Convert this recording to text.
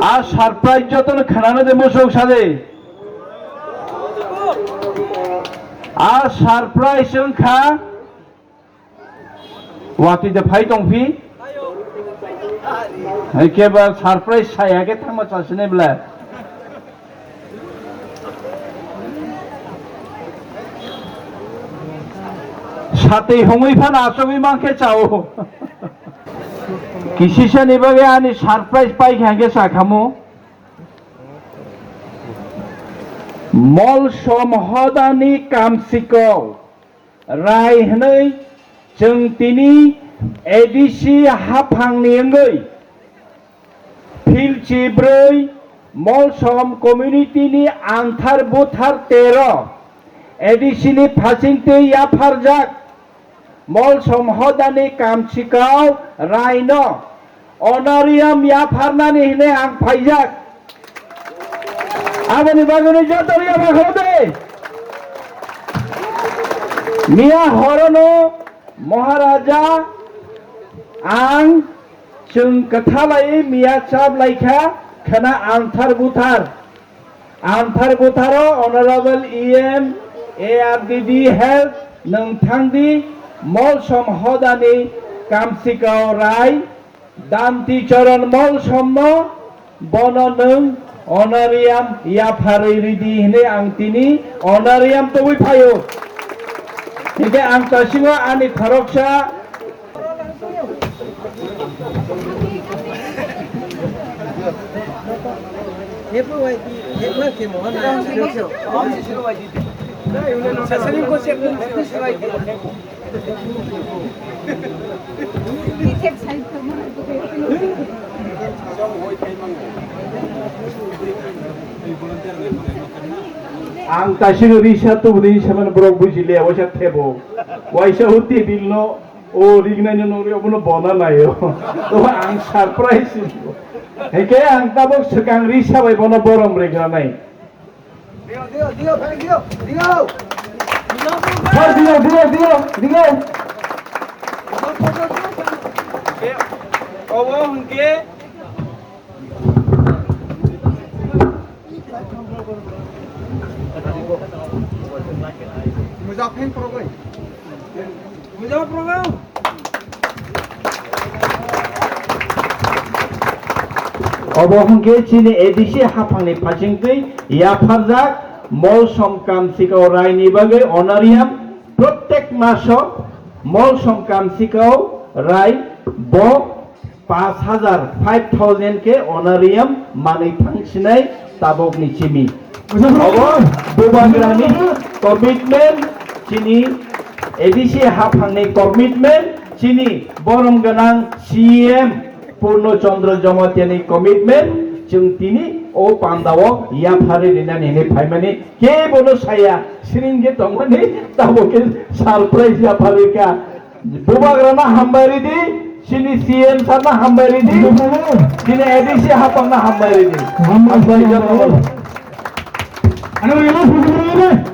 আর surprise যতন খানানো দে মোসক সাদে আর surprise খা ওয়াতি দে phi দंफি একেবারে সারপ্রাইজ ছায়াকে থামা চাসনে বলা সাথে হমই ফান আসবি মাকে চাও কিসিসা নিবাগে আনি সারপ্রাইজ পাই ঘাগে সাখামো मल समहदानि कामसिकौ राय हनै जों तिनि एडिसि हाफांनि अंगै फिलचि ब्रै मल सम कमिउनिटिनि आंथार बुथार 13 एडिसिनि फासिंते याफारजाक मल समहदानि कामसिकौ रायनो अनारियाम याफारनानि हनै आं फाइजाक आगोनि बागोनि जातरिया बाखौदे मिया हरनो महाराजा आं जों कथालाय मिया चाप लाइखा खाना आंथार बुथारो अनरेबल EM ARDD हेल्थ नोंथांदि मल समहदानि कामसिकाव राय दान्ति चरण मल समनो बन नों অনারিয়াম ইয়া ফারে রিদি হনে আং তিনি অনারিয়াম তো ওই ফায়ো একে আং তাসিংও আনি খরকসা हेपो वाइदी हेपो के मोहन शिरो वाइदी ससलिम को से शिरो वाइदी टिकेट साइड आं तासिनो रिसा तो बुदि सामान ब्रक बुजिले अवसा थेबो वाइसा हुति दिलनो ओ रिगनायनो नरि अबनो बना नायो तो आं सरप्राइज हेके आं ताबो सकां रिसा बाय बनो बरम रेगा नाय दियो भाई दियो दियो ओबो हुनके मुजाफिर प्रोग्राम अबहंके चिनि एडिसि हाफांनि फासिंकै याफारजाक मल सम कामसिकाव रायनि बागै अनारियाम प्रत्येक मासो मल सम कामसिकाव राय ब 5000 के अनारियाम मानै थांसिनाय ताबकनि चिमि बुबाग्रानि कमिटमेंट चिनि एडिसि हाफांनि कमिटमेंट चिनि बरम गनां CM पूर्णचंद्र जमातियानि कमिटमेंट जों तिनि ओ पान्दाव या फारे दिनानि ने फाइमानि के बोलो साया सिरिंगे तंगनि ताबके सरप्राइज या फारेका बुबाग्राना हामबारिदि चिनि CM साना हामबारिदि चिनि एडिसि हाफांना हामबारिदि Ano yung